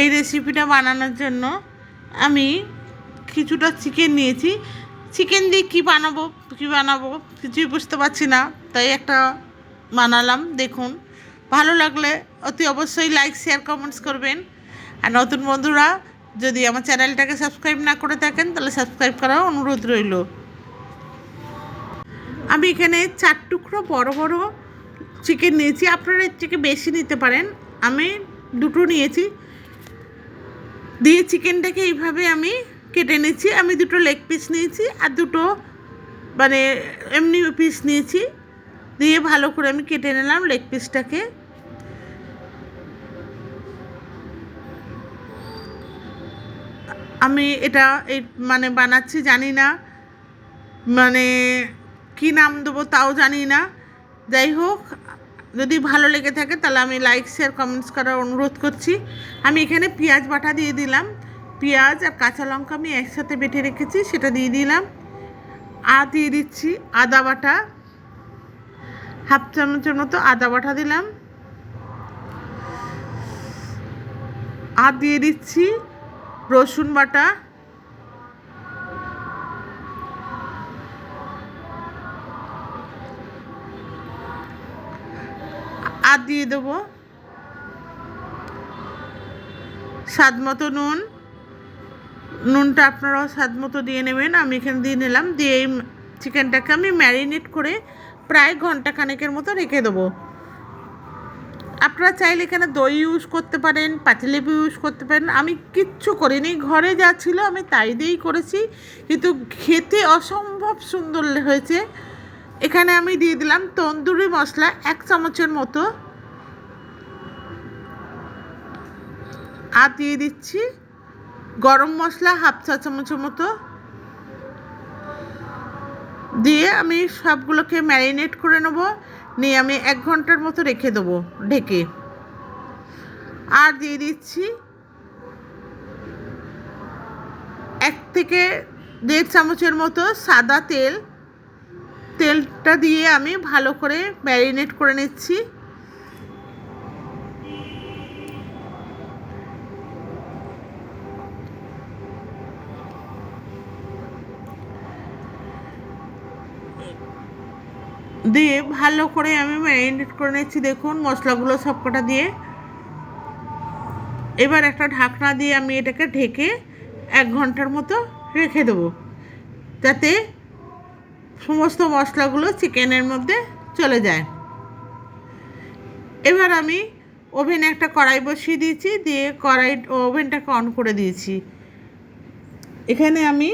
এই রেসিপিটা বানানোর জন্য আমি কিছুটা চিকেন নিয়েছি। চিকেন দিয়ে কী বানাবো কিছুই বুঝতে পারছি না, তাই একটা বানালাম। দেখুন, ভালো লাগলে অতি অবশ্যই লাইক, শেয়ার, কমেন্টস করবেন। আর নতুন বন্ধুরা যদি আমার চ্যানেলটাকে সাবস্ক্রাইব না করে থাকেন তাহলে সাবস্ক্রাইব করার অনুরোধ রইল। আমি এখানে 4 টুকরো বড় বড় চিকেন নিয়েছি, আপনারা এর থেকে বেশি নিতে পারেন। আমি 2টো নিয়েছি। দিয়ে চিকেনটাকে এইভাবে আমি কেটে নিয়েছি। আমি 2টো লেগ পিস নিয়েছি আর 2টো মানে এমনি পিস নিয়েছি। দিয়ে ভালো করে আমি কেটে নিলাম লেগ পিসটাকে। আমি এটা এই বানাচ্ছি জানি না, মানে কী নাম দেবো তাও জানি না। যাই হোক, যদি ভালো লেগে থাকে তাহলে আমি লাইক, শেয়ার, কমেন্টস করার অনুরোধ করছি। আমি এখানে পেঁয়াজ বাটা দিয়ে দিলাম। পেঁয়াজ আর কাঁচা লঙ্কা আমি একসাথে বেটে রেখেছি, সেটা দিয়ে দিলাম। আর দিয়ে দিচ্ছি আদা বাটা, হাফ চামচের মতো আদা বাটা দিলাম। আর দিয়ে দিচ্ছি রসুন বাটা, আর দিয়ে দেবো স্বাদ মতো নুন। নুনটা আপনারাও স্বাদ মতো দিয়ে নেবেন। আমি এখানে দিয়ে নিলাম। দিয়ে এই চিকেনটাকে আমি ম্যারিনেট করে প্রায় ঘন্টাখানেকের মতো রেখে দেবো। আপনারা চাইলে এখানে দই ইউজ করতে পারেন, পাতিলেবু ইউজ করতে পারেন। আমি কিচ্ছু করিনি, ঘরে যা ছিল আমি তাই দিয়েই করেছি, কিন্তু খেতে অসম্ভব সুন্দর হয়েছে। এখানে আমি দিয়ে দিলাম তন্দুরি মশলা 1 চামচের মতো। আর দিয়ে দিচ্ছি গরম মশলা হাফ চা চামচের মতো। দিয়ে আমি সবগুলোকে ম্যারিনেট করে নেব। নিয়ে আমি 1 ঘন্টার মতো রেখে দেবো ঢেকে। আর দিয়ে দিচ্ছি 1 থেকে 1.5 চামচের মতো সাদা তেল। তেলটা দিয়ে আমি ভালো করে ম্যারিনেট করে নিচ্ছি। দিয়ে ভালো করে আমি ম্যারিনেট করে নিচ্ছি। দেখুন মশলাগুলো সবকটা দিয়ে। এবার একটা ঢাকনা দিয়ে আমি এটাকে ঢেকে 1 ঘন্টার মতো রেখে দেবো, যাতে সমস্ত মশলাগুলো চিকেনের মধ্যে চলে যায়। এবার আমি ওভেনে একটা কড়াই বসিয়ে দিয়েছি। দিয়ে ওভেনটাকে অন করে দিয়েছি। এখানে আমি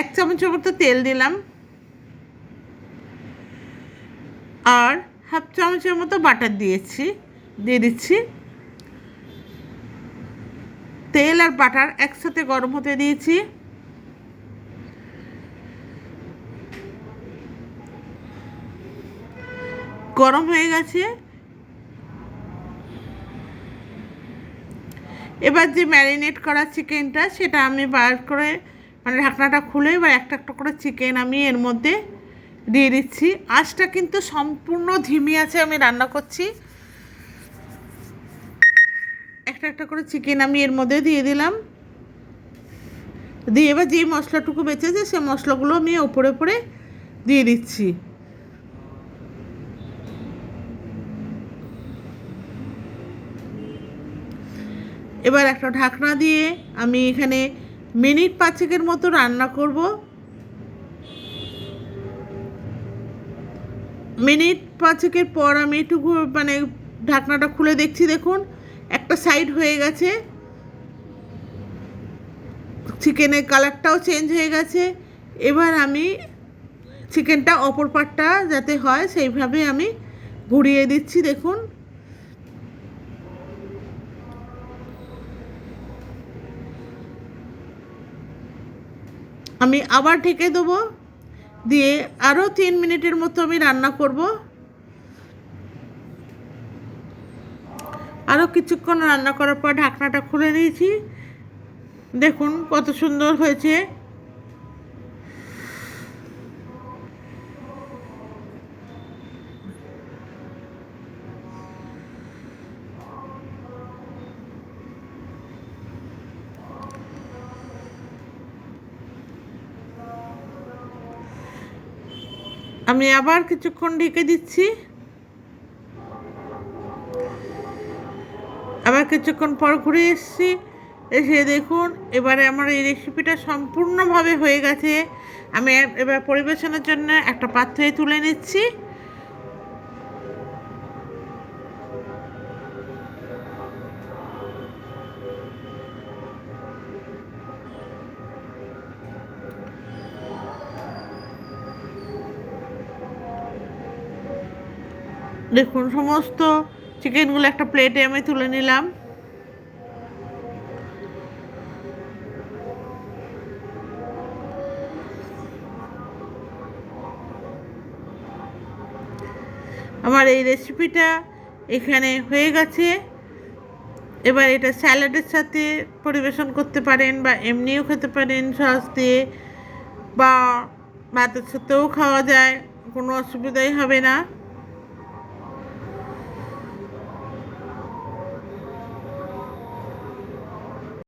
1 চামচের মতো তেল দিলাম আর হাফ চামচের মতো বাটার দিয়ে দিচ্ছি। তেল আর বাটার একসাথে গরম হতে দিয়েছি। গরম হয়ে গেছে। এবার যে ম্যারিনেট করা চিকেনটা সেটা আমি বার করে ঢাকনাটা খুলে এবার একটা একটা করে চিকেন আমি এর মধ্যে দিয়ে দিচ্ছি। আঁচটা কিন্তু সম্পূর্ণ ধিমি আছে আমি রান্না করছি। একটা একটা করে চিকেন আমি এর মধ্যে দিয়ে দিলাম। দিয়ে এবার যেই মশলাটুকু বেঁচেছে সেই মশলাগুলো আমি ওপরে ওপরে দিয়ে দিচ্ছি। এবার একটা ঢাকনা দিয়ে আমি এখানে মিনিট 5 মতো রান্না করব। মিনিট 5 পর আমি একটু ঢাকনাটা খুলে দেখছি। দেখুন একটা সাইড হয়ে গেছে, চিকেনের কালারটাও চেঞ্জ হয়ে গেছে। এবার আমি চিকেনটা অপর পাটটা যাতে হয় সেইভাবে আমি ঘুরিয়ে দিচ্ছি। দেখুন আমি আবার ঢেকে দেবো। দিয়ে আরও 3 মিনিটের মতো আমি রান্না করব। আরও কিছুক্ষণ রান্না করার পর ঢাকনাটা খুলে নিয়েছি। দেখুন কত সুন্দর হয়েছে। আমি আবার কিছুক্ষণ ঢেকে দিচ্ছি। আবার কিছুক্ষণ পর ঘুরে এসেছি, এসে দেখুন এবারে আমার এই রেসিপিটা সম্পূর্ণভাবে হয়ে গেছে। আমি এবার পরিবেশনের জন্য একটা পাত্রে তুলে নিচ্ছি। দেখুন সমস্ত চিকেনগুলো একটা প্লেটে আমি তুলে নিলাম। আমার এই রেসিপিটা এখানে হয়ে গেছে। এবার এটা স্যালাডের সাথে পরিবেশন করতে পারেন বা এমনিও খেতে পারেন সস দিয়ে, বা ভাতের সাথেও খাওয়া যায়, কোনো অসুবিধাই হবে না।